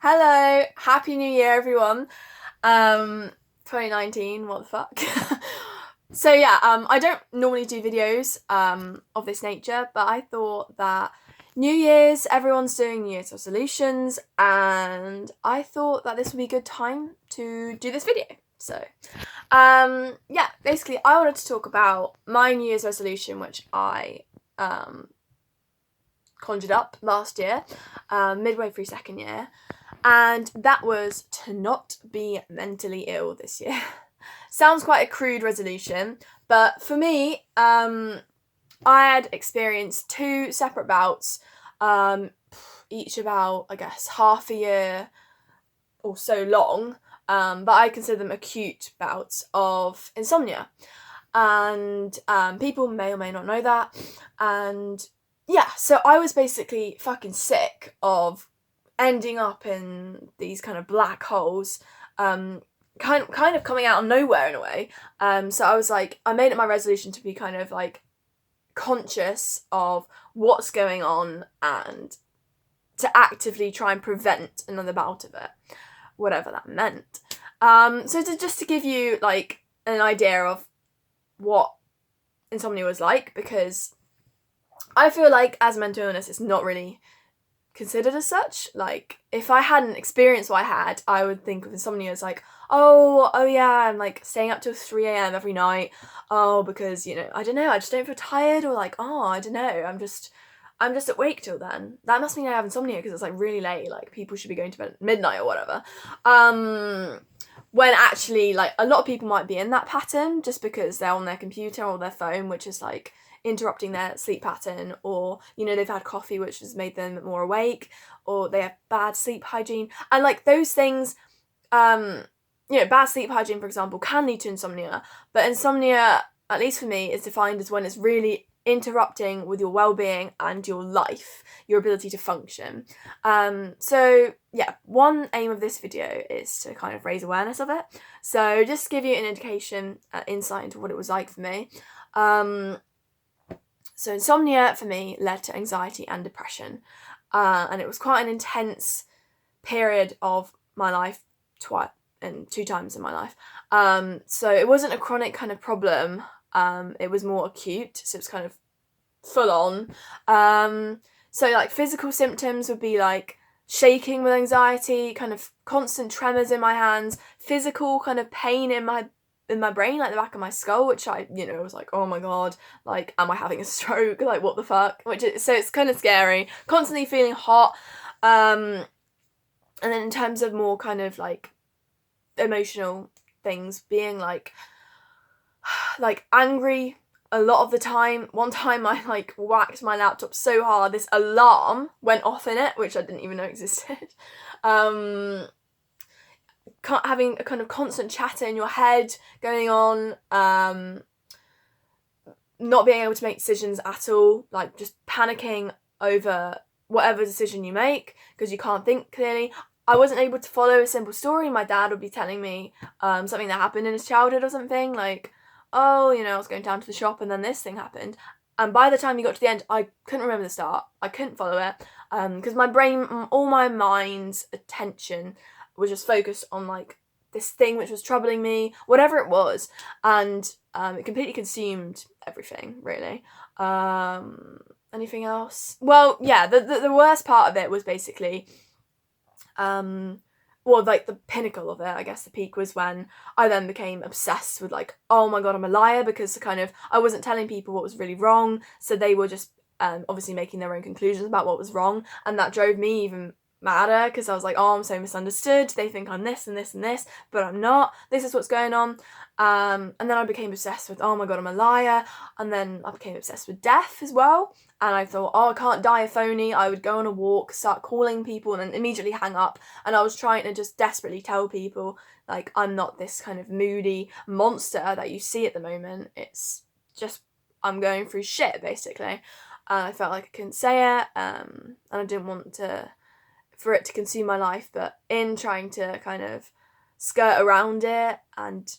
Hello, happy new year everyone. 2019, what the fuck? I don't normally do videos of this nature, but I thought that New Year's, everyone's doing New Year's resolutions, and I thought that this would be a good time to do this video. Basically I wanted to talk about my New Year's resolution, which I conjured up last year, midway through second year. And that was to not be mentally ill this year. Sounds quite a crude resolution, but for me, I had experienced two separate bouts, each about, I guess, half a year or so long, but I consider them acute bouts of insomnia. And people may or may not know that. And yeah, so I was basically fucking sick of ending up in these kind of black holes, kind of coming out of nowhere in a way. So I was like, I made it my resolution to be kind of like conscious of what's going on and to actively try and prevent another bout of it, whatever that meant. Just to give you like an idea of what insomnia was like, because I feel like as mental illness, it's not really considered as such. Like, if I hadn't experienced what I had, I would think of insomnia as like, oh yeah, I'm like staying up till 3 a.m. every night. Oh, because, I don't know, I just don't feel tired, or like, oh, I don't know, I'm just awake till then. That must mean I have insomnia because it's like really late, like people should be going to bed at midnight or whatever. When actually, like, a lot of people might be in that pattern just because they're on their computer or their phone, which is like interrupting their sleep pattern, or they've had coffee which has made them more awake, or they have bad sleep hygiene, and like those things, bad sleep hygiene, for example, can lead to insomnia. But insomnia, at least for me, is defined as when it's really interrupting with your well-being and your life, your ability to function. One aim of this video is to kind of raise awareness of it, so just give you an indication, insight into what it was like for me. So insomnia for me led to anxiety and depression, and it was quite an intense period of my life, two times in my life. So it wasn't a chronic kind of problem, it was more acute, so it's kind of full on. So like physical symptoms would be like shaking with anxiety, kind of constant tremors in my hands, physical kind of pain in my brain, like the back of my skull, which I was like, oh my god, like, am I having a stroke? Like, what the fuck? So it's kind of scary. Constantly feeling hot. And then in terms of more kind of like emotional things, being like angry a lot of the time. One time I like whacked my laptop so hard, this alarm went off in it, which I didn't even know existed. Having a kind of constant chatter in your head going on, not being able to make decisions at all, like just panicking over whatever decision you make because you can't think clearly. I wasn't able to follow a simple story. My dad would be telling me something that happened in his childhood or something, like, oh, I was going down to the shop and then this thing happened. And by the time you got to the end, I couldn't remember the start. I couldn't follow it because my brain, all my mind's attention was just focused on like this thing which was troubling me, whatever it was, and it completely consumed everything, really. Anything else? Well, yeah, the worst part of it was basically, like the pinnacle of it, I guess the peak, was when I then became obsessed with like, oh my god, I'm a liar, because I wasn't telling people what was really wrong, so they were just obviously making their own conclusions about what was wrong, and that drove me even madder because I was like, oh, I'm so misunderstood, they think I'm this and this and this, but I'm not, this is what's going on. And then I became obsessed with, oh my god, I'm a liar, and then I became obsessed with death as well, and I thought, oh, I can't die a phony. I would go on a walk, start calling people, and then immediately hang up, and I was trying to just desperately tell people, like, I'm not this kind of moody monster that you see at the moment, it's just, I'm going through shit, basically. I felt like I couldn't say it, and I didn't want for it to consume my life, but in trying to kind of skirt around it and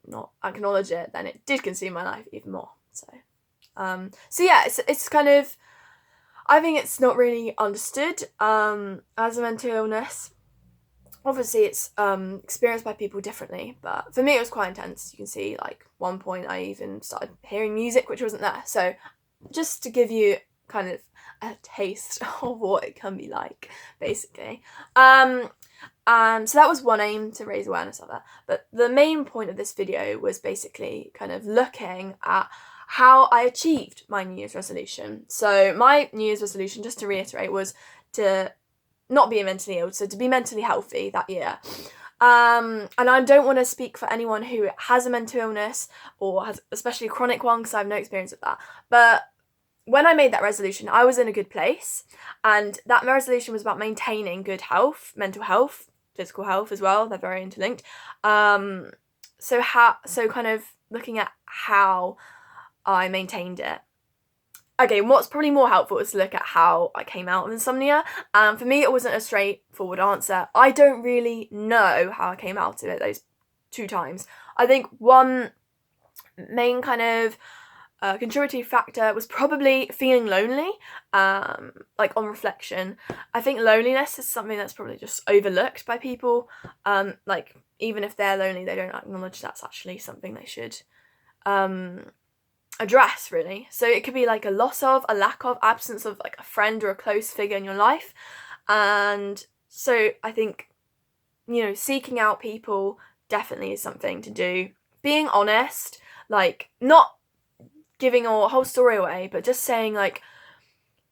not acknowledge it, then it did consume my life even more. So it's kind of, I think it's not really understood as a mental illness. obviously it's experienced by people differently, but for me it was quite intense. You can see, like, one point I even started hearing music which wasn't there. So just to give you kind of a taste of what it can be like, basically. So that was one aim, to raise awareness of it. But the main point of this video was basically kind of looking at how I achieved my New Year's resolution. So my New Year's resolution, just to reiterate, was to not be mentally ill, so to be mentally healthy that year. And I don't want to speak for anyone who has a mental illness or has especially a chronic one, because I have no experience with that. But when I made that resolution, I was in a good place, and that resolution was about maintaining good health, mental health, physical health as well. They're very interlinked. So kind of looking at how I maintained it. Okay, what's probably more helpful is to look at how I came out of insomnia. For me, it wasn't a straightforward answer. I don't really know how I came out of it those 2 times. I think one main kind of contributing factor was probably feeling lonely, like on reflection. I think loneliness is something that's probably just overlooked by people. Like, even if they're lonely, they don't acknowledge that's actually something they should address, really. So it could be like a loss of, a lack of, absence of like a friend or a close figure in your life. And so I think, seeking out people definitely is something to do. Being honest, like, not giving your whole story away, but just saying, like,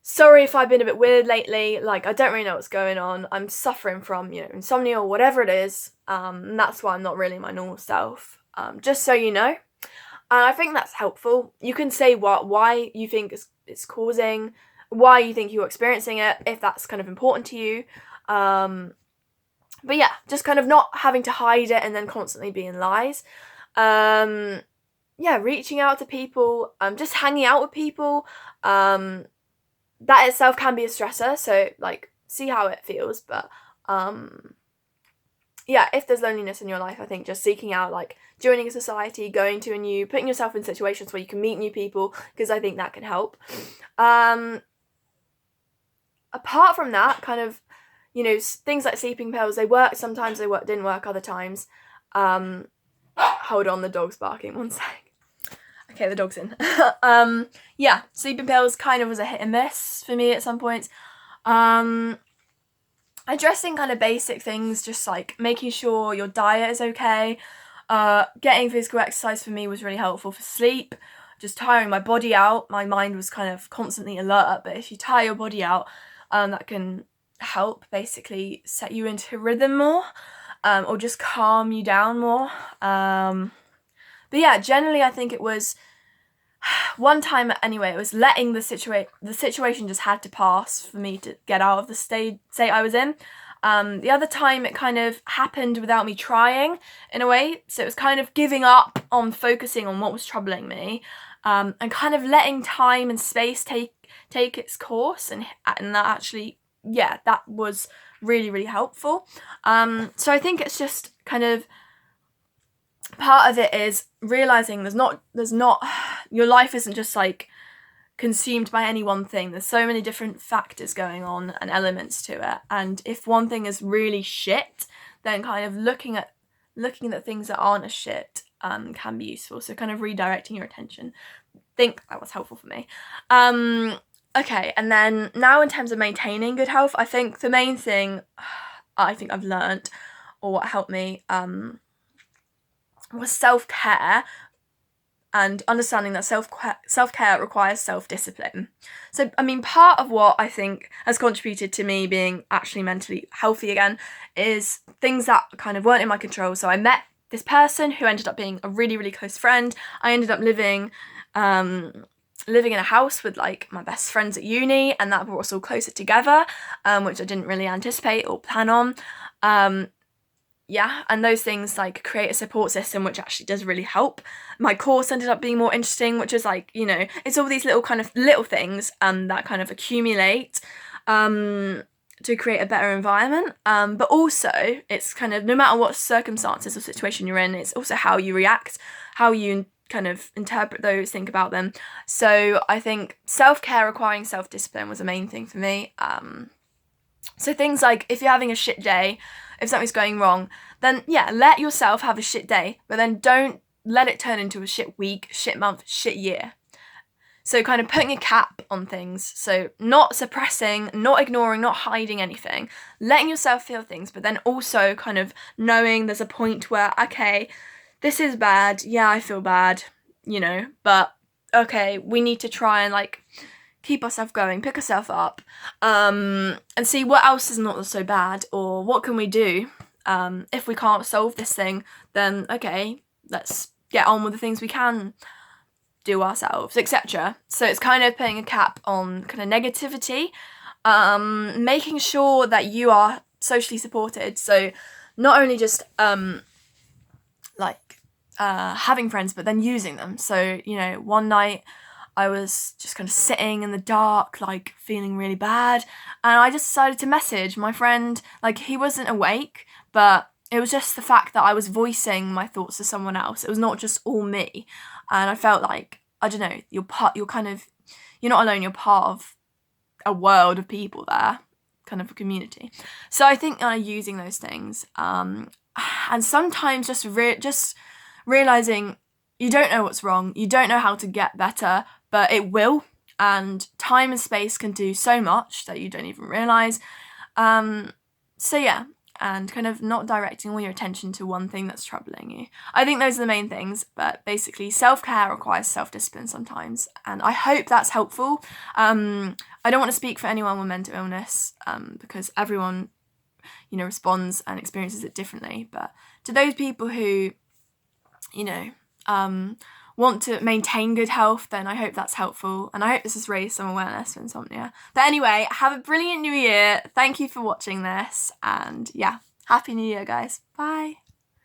sorry if I've been a bit weird lately, like, I don't really know what's going on, I'm suffering from, insomnia or whatever it is, and that's why I'm not really my normal self, just so you know. And I think that's helpful. You can say why you think it's causing, why you think you're experiencing it, if that's kind of important to you. But yeah, just kind of not having to hide it and then constantly being lies. Yeah, reaching out to people, just hanging out with people. That itself can be a stressor, so, like, see how it feels. But yeah, if there's loneliness in your life, I think just seeking out, like, joining a society, putting yourself in situations where you can meet new people, because I think that can help. Apart from that, kind of, things like sleeping pills, they work sometimes, didn't work other times. Hold on, the dog's barking, one sec. Okay, the dog's in. Yeah, sleeping pills kind of was a hit and miss for me at some points. Addressing kind of basic things, just like making sure your diet is okay. Getting physical exercise for me was really helpful for sleep. Just tiring my body out. My mind was kind of constantly alert, but if you tire your body out, that can help basically set you into rhythm more, or just calm you down more. But yeah, generally I think it was one time anyway, it was letting the situation just had to pass for me to get out of the state I was in. The other time it kind of happened without me trying, in a way, so it was kind of giving up on focusing on what was troubling me, and kind of letting time and space take its course, and that actually, yeah, that was really, really helpful. So I think it's just kind of, part of it is realizing there's not your life isn't just like consumed by any one thing. There's so many different factors going on and elements to it, and if one thing is really shit, then kind of looking at things that aren't as shit can be useful. So kind of redirecting your attention. I think that was helpful for me. Okay, and then now in terms of maintaining good health, I think the main thing I think I've learnt, or what helped me, was self-care, and understanding that self-care requires self-discipline. So, I mean, part of what I think has contributed to me being actually mentally healthy again is things that kind of weren't in my control. So I met this person who ended up being a really, really close friend. I ended up living in a house with, like, my best friends at uni, and that brought us all closer together, which I didn't really anticipate or plan on. Yeah, and those things, like, create a support system, which actually does really help. My course ended up being more interesting, which is, like, it's all these little things that kind of accumulate to create a better environment. But also, it's kind of, no matter what circumstances or situation you're in, it's also how you react, how you kind of interpret those, think about them. So I think self-care requiring self-discipline was the main thing for me. So things like, if you're having a shit day, if something's going wrong, then yeah, let yourself have a shit day, but then don't let it turn into a shit week, shit month, shit year. So kind of putting a cap on things. So not suppressing, not ignoring, not hiding anything. Letting yourself feel things, but then also kind of knowing there's a point where, okay, this is bad. Yeah, I feel bad, but okay, we need to try and like keep ourselves going, pick ourselves up, and see what else is not so bad, or what can we do. If we can't solve this thing, then okay, let's get on with the things we can do ourselves, etc. So it's kind of putting a cap on kind of negativity, making sure that you are socially supported. So not only just having friends, but then using them. So, one night I was just kind of sitting in the dark, like feeling really bad, and I just decided to message my friend. Like, he wasn't awake, but it was just the fact that I was voicing my thoughts to someone else. It was not just all me. And I felt like, I don't know, you're not alone, you're part of a world of people there, kind of a community. So I think using those things, and sometimes just realizing you don't know what's wrong, you don't know how to get better, but it will, and time and space can do so much that you don't even realize. So yeah, and kind of not directing all your attention to one thing that's troubling you. I think those are the main things, but basically self-care requires self-discipline sometimes, and I hope that's helpful. I don't want to speak for anyone with mental illness, because everyone, responds and experiences it differently, but to those people who, want to maintain good health, then I hope that's helpful, and I hope this has raised some awareness for insomnia. But anyway, have a brilliant new year. Thank you for watching this, and yeah, happy new year, guys. Bye.